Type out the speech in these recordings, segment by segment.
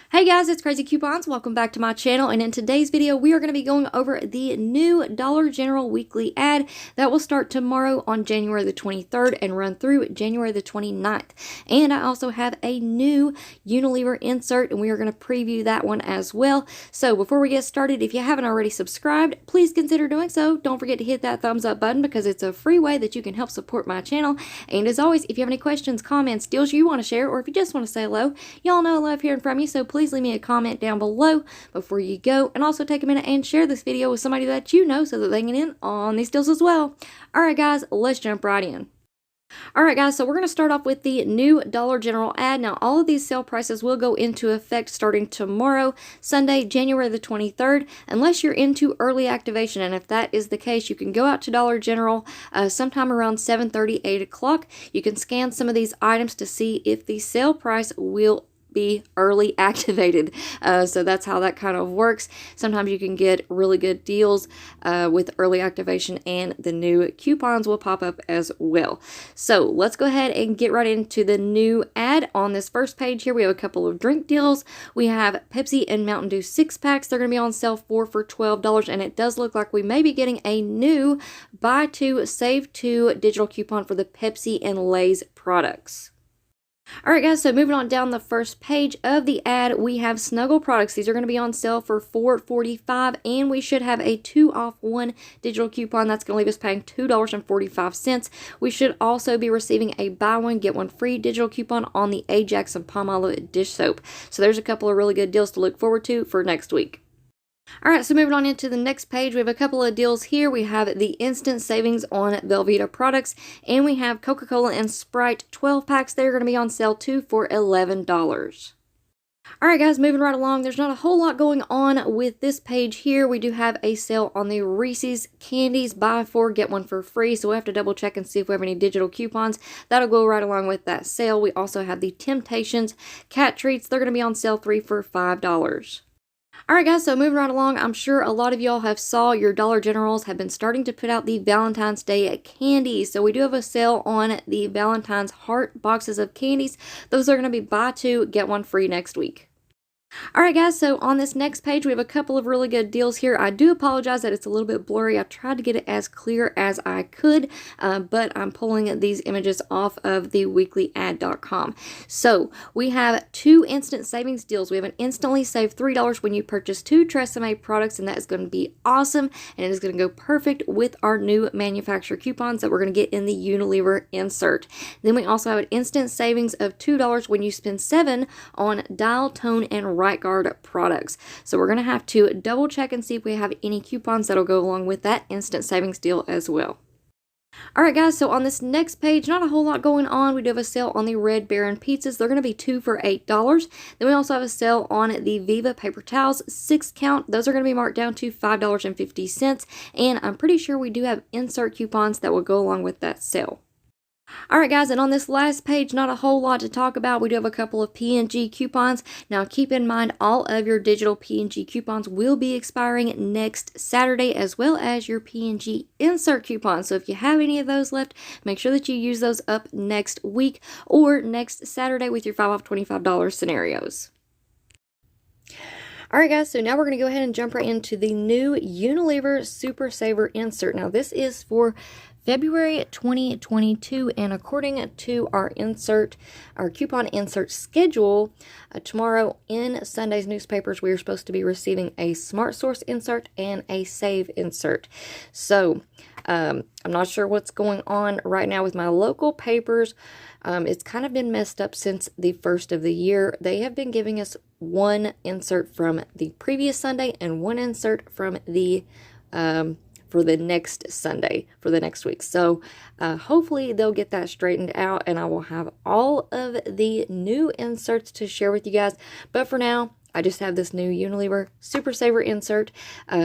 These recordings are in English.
Hey guys, it's Crazy Coupons. Welcome back to my channel, and in today's video we are going to be going over the new Dollar General weekly ad that will start tomorrow on January the 23rd and run through January the 29th. And I also have a new Unilever insert, and we are going to preview that one as well. So before we get started, if you haven't already subscribed, please consider doing so. Don't forget to hit that thumbs up button because it's a free way that you can help support my channel. And as always, if you have any questions, comments, deals you want to share, or if you just want to say hello, y'all know I love hearing from you, so please leave me a comment down below before you go, and also take a minute and share this video with somebody that you know so that they can get in on these deals as well. Alright guys, let's jump right in. Alright guys, so we're going to start off with the new Dollar General ad. Now all of these sale prices will go into effect starting tomorrow, Sunday, January the 23rd, unless you're into early activation, and if that is the case, you can go out to Dollar General sometime around 7:30, 8 o'clock. You can scan some of these items to see if the sale price will be early activated. So that's how that kind of works. Sometimes you can get really good deals with early activation, and the new coupons will pop up as well. So let's go ahead and get right into the new ad. On this first page here, we have a couple of drink deals. We have Pepsi and Mountain Dew 6-packs. They're going to be on sale for $12, and it does look like we may be getting a new buy two, save two digital coupon for the Pepsi and Lay's products. Alright guys, so moving on down the first page of the ad, we have Snuggle products. These are going to be on sale for $4.45, and we should have a 2 off 1 digital coupon. That's going to leave us paying $2.45. We should also be receiving a buy one, get one free digital coupon on the Ajax and Palmolive dish soap. So there's a couple of really good deals to look forward to for next week. Alright, so moving on into the next page, we have a couple of deals here. We have the instant savings on Velveeta products, and we have Coca-Cola and Sprite 12-packs. They're going to be on sale too for $11. Alright guys, moving right along, there's not a whole lot going on with this page here. We do have a sale on the Reese's candies, buy 4, get 1 for free, so we have to double check and see if we have any digital coupons. That'll go right along with that sale. We also have the Temptations cat treats. They're going to be on sale 3 for $5. Alright guys, so moving right along, I'm sure a lot of y'all have saw your Dollar Generals have been starting to put out the Valentine's Day candies. So we do have a sale on the Valentine's Heart boxes of candies. Those are going to be buy 2, get 1 free next week. Alright guys, so on this next page we have a couple of really good deals here. I do apologize that it's a little bit blurry. I tried to get it as clear as I could, but I'm pulling these images off of the weeklyad.com. So we have 2 instant savings deals. We have an instantly save $3 when you purchase 2 Tresemme products, and that is going to be awesome, and it is going to go perfect with our new manufacturer coupons that we're going to get in the Unilever insert. Then we also have an instant savings of $2 when you spend 7 on Dial, Tone, and Right Guard products. So we're going to have to double check and see if we have any coupons that'll go along with that instant savings deal as well. Alright guys, so on this next page, not a whole lot going on. We do have a sale on the Red Baron pizzas. They're going to be 2 for $8. Then we also have a sale on the Viva paper towels, 6 count. Those are going to be marked down to $5.50. And I'm pretty sure we do have insert coupons that will go along with that sale. Alright guys, and on this last page, not a whole lot to talk about. We do have a couple of P&G coupons. Now keep in mind, all of your digital P&G coupons will be expiring next Saturday, as well as your P&G insert coupons. So if you have any of those left, make sure that you use those up next week or next Saturday with your 5 off $25 scenarios. Alright guys, so now we're going to go ahead and jump right into the new Unilever Super Saver insert. Now this is for February 2022, and according to our coupon insert schedule, tomorrow in Sunday's newspapers, we are supposed to be receiving a Smart Source insert and a Save insert. So I'm not sure what's going on right now with my local papers. It's kind of been messed up since the first of the year. They have been giving us 1 insert from the previous Sunday and 1 insert from the for the next Sunday, for the next week. So hopefully they'll get that straightened out, and I will have all of the new inserts to share with you guys. But for now, I just have this new Unilever Super Saver insert.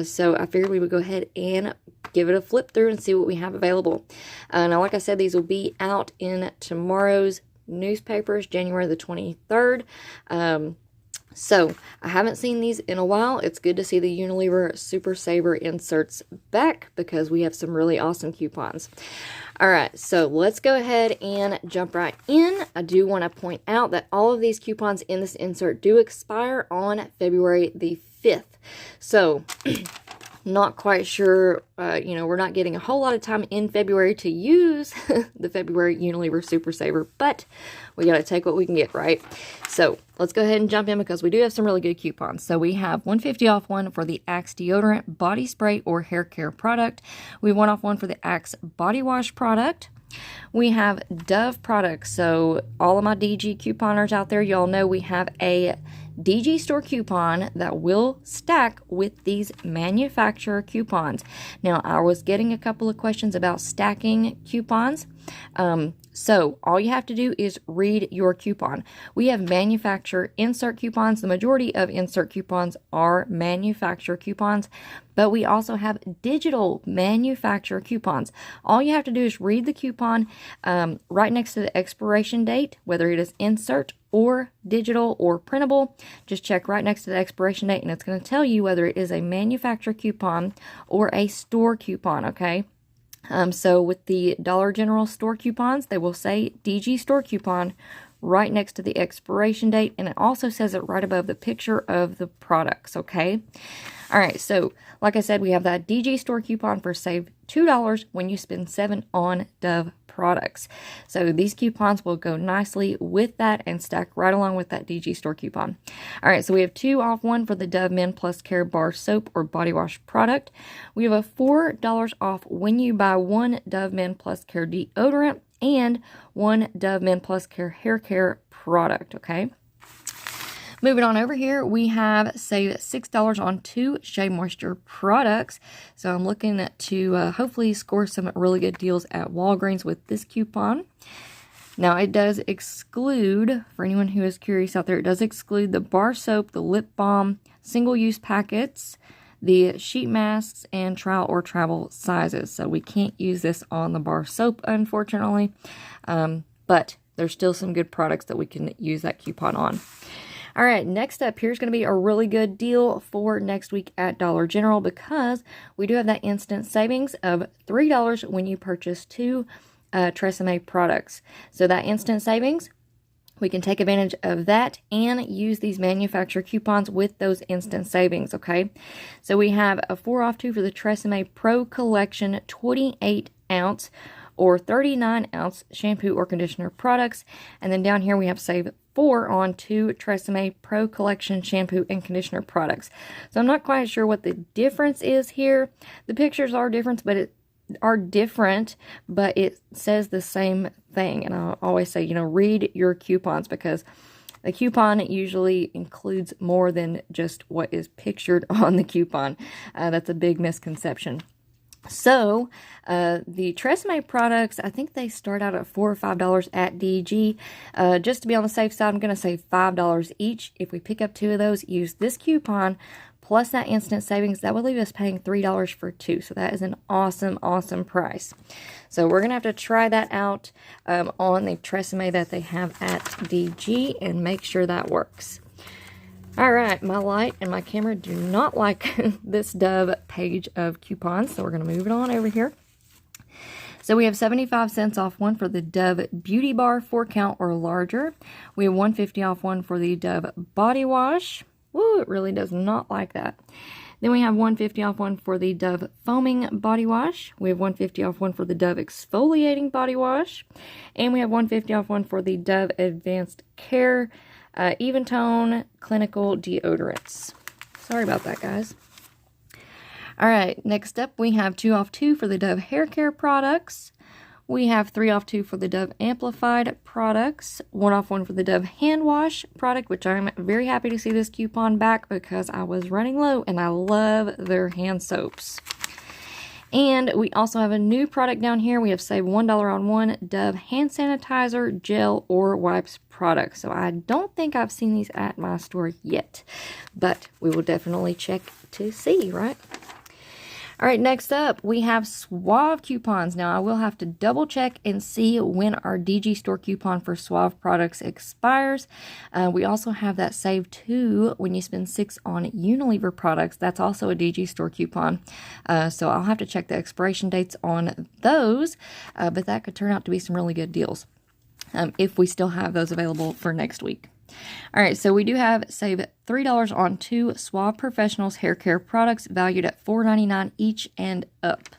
So I figured we would go ahead and give it a flip through and see what we have available. Now, like I said, these will be out in tomorrow's newspapers, January the 23rd. So, I haven't seen these in a while. It's good to see the Unilever Super Saver inserts back because we have some really awesome coupons. Alright, so let's go ahead and jump right in. I do want to point out that all of these coupons in this insert do expire on February the 5th. So, not quite sure, we're not getting a whole lot of time in February to use the February Unilever Super Saver, but we got to take what we can get, right? So let's go ahead and jump in because we do have some really good coupons. So we have $150 off one for the Axe deodorant, body spray, or hair care product. We want off one for the Axe body wash product. We have Dove products. So all of my DG couponers out there, y'all know we have a DG store coupon that will stack with these manufacturer coupons. Now, I was getting a couple of questions about stacking coupons. So all you have to do is read your coupon. We have manufacturer insert coupons. The majority of insert coupons are manufacturer coupons, but we also have digital manufacturer coupons. All you have to do is read the coupon right next to the expiration date, whether it is insert or digital or printable. Just check right next to the expiration date and it's going to tell you whether it is a manufacturer coupon or a store coupon, okay? So with the Dollar General store coupons, they will say DG store coupon right next to the expiration date, and it also says it right above the picture of the products, okay? All right, so like I said, we have that DG store coupon for save $2 when you spend $7 on Dove products. So these coupons will go nicely with that and stack right along with that DG store coupon. All right, so we have 2 off 1 for the Dove Men Plus Care Bar Soap or Body Wash product. We have a $4 off when you buy 1 Dove Men Plus Care deodorant and 1 Dove Men Plus Care hair care product, okay? Moving on over here, we have save $6 on 2 Shea Moisture products. So I'm looking to hopefully score some really good deals at Walgreens with this coupon. Now it does exclude, for anyone who is curious out there, it does exclude the bar soap, the lip balm, single-use packets, the sheet masks, and trial or travel sizes. So we can't use this on the bar soap, unfortunately. But there's still some good products that we can use that coupon on. All right, next up, here's going to be a really good deal for next week at Dollar General because we do have that instant savings of $3 when you purchase 2 Craz-E products. So that instant savings, we can take advantage of that and use these manufacturer coupons with those instant savings, okay? So we have a 4 off 2 for the Craz-E Pro Collection 28-ounce or 39-ounce shampoo or conditioner products. And then down here we have save 4 on 2 Craz-E Pro Collection shampoo and conditioner products. So I'm not quite sure what the difference is here. The pictures are different, but it says the same thing. And I always say, read your coupons because the coupon usually includes more than just what is pictured on the coupon. That's a big misconception. So, the Craz-E products, I think they start out at $4 or $5 at DG. Just to be on the safe side, I'm going to say $5 each. If we pick up 2 of those, use this coupon plus that instant savings, that would leave us paying $3 for 2. So that is an awesome, awesome price. So we're going to have to try that out on the Craz-E that they have at DG and make sure that works. Alright, my light and my camera do not like this Dove page of coupons, so we're going to move it on over here. So we have 75 cents off one for the Dove Beauty Bar 4 count or larger. We have $1.50 off one for the Dove Body Wash. Woo, it really does not like that. Then we have $1.50 off one for the Dove Foaming Body Wash. We have $1.50 off one for the Dove Exfoliating Body Wash. And we have $1.50 off one for the Dove Advanced Care Even Tone Clinical Deodorants. Sorry about that, guys. Alright, next up we have 2 off 2 for the Dove Hair Care products. We have 3 off 2 for the Dove Amplified products. 1 off 1 for the Dove Hand Wash product, which I'm very happy to see this coupon back because I was running low and I love their hand soaps. And we also have a new product down here. We have saved $1 on 1 Dove hand sanitizer, gel, or wipes product. So I don't think I've seen these at my store yet, but we will definitely check to see, right? All right, next up, we have Suave coupons. Now, I will have to double check and see when our DG store coupon for Suave products expires. We also have that Save 2 when you spend 6 on Unilever products. That's also a DG store coupon. So I'll have to check the expiration dates on those, but that could turn out to be some really good deals if we still have those available for next week. All right, so we do have save $3 on 2 Suave Professionals hair care products valued at $4.99 each and up.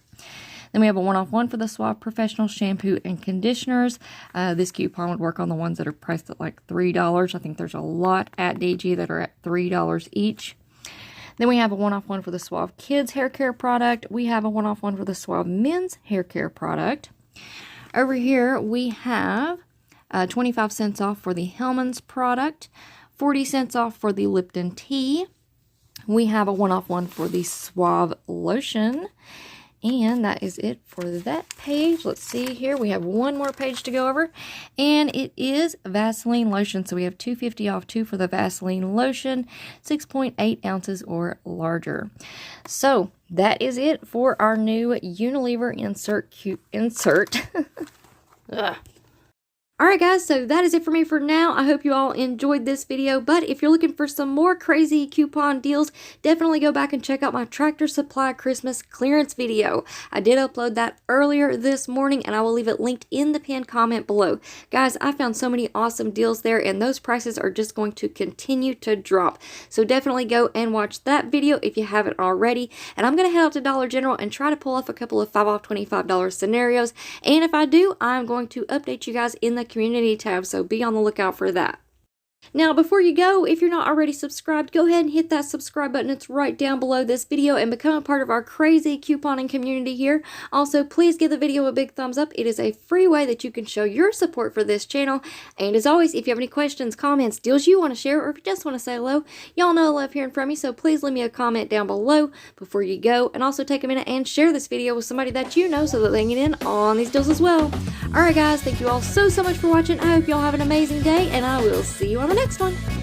Then we have a one-off one for the Suave Professional shampoo and conditioners. This coupon would work on the ones that are priced at like $3. I think there's a lot at DG that are at $3 each. Then we have a one-off one for the Suave Kids hair care product. We have a one-off one for the Suave Men's hair care product. Over here we have 25 cents off for the Hellmann's product, 40 cents off for the Lipton tea. We have a one-off one for the Suave lotion. And that is it for that page. Let's see here. We have one more page to go over. And it is Vaseline lotion. So we have $2.50 off 2 for the Vaseline lotion, 6.8 ounces or larger. So that is it for our new Unilever insert. Ugh. Alright guys, so that is it for me for now. I hope you all enjoyed this video, but if you're looking for some more crazy coupon deals, definitely go back and check out my Tractor Supply Christmas clearance video. I did upload that earlier this morning, and I will leave it linked in the pinned comment below. Guys, I found so many awesome deals there, and those prices are just going to continue to drop. So definitely go and watch that video if you haven't already. And I'm going to head out to Dollar General and try to pull off a couple of 5 off $25 scenarios. And if I do, I'm going to update you guys in the community tab, so be on the lookout for that. Now, before you go, if you're not already subscribed, go ahead and hit that subscribe button. It's right down below this video, and become a part of our crazy couponing community here. Also, please give the video a big thumbs up. It is a free way that you can show your support for this channel. And as always, if you have any questions, comments, deals you want to share, or if you just want to say hello, y'all know I love hearing from you, so please leave me a comment down below before you go. And also take a minute and share this video with somebody that you know so that they can get in on these deals as well. Alright guys, thank you all so much for watching. I hope y'all have an amazing day, and I will see you on the next one.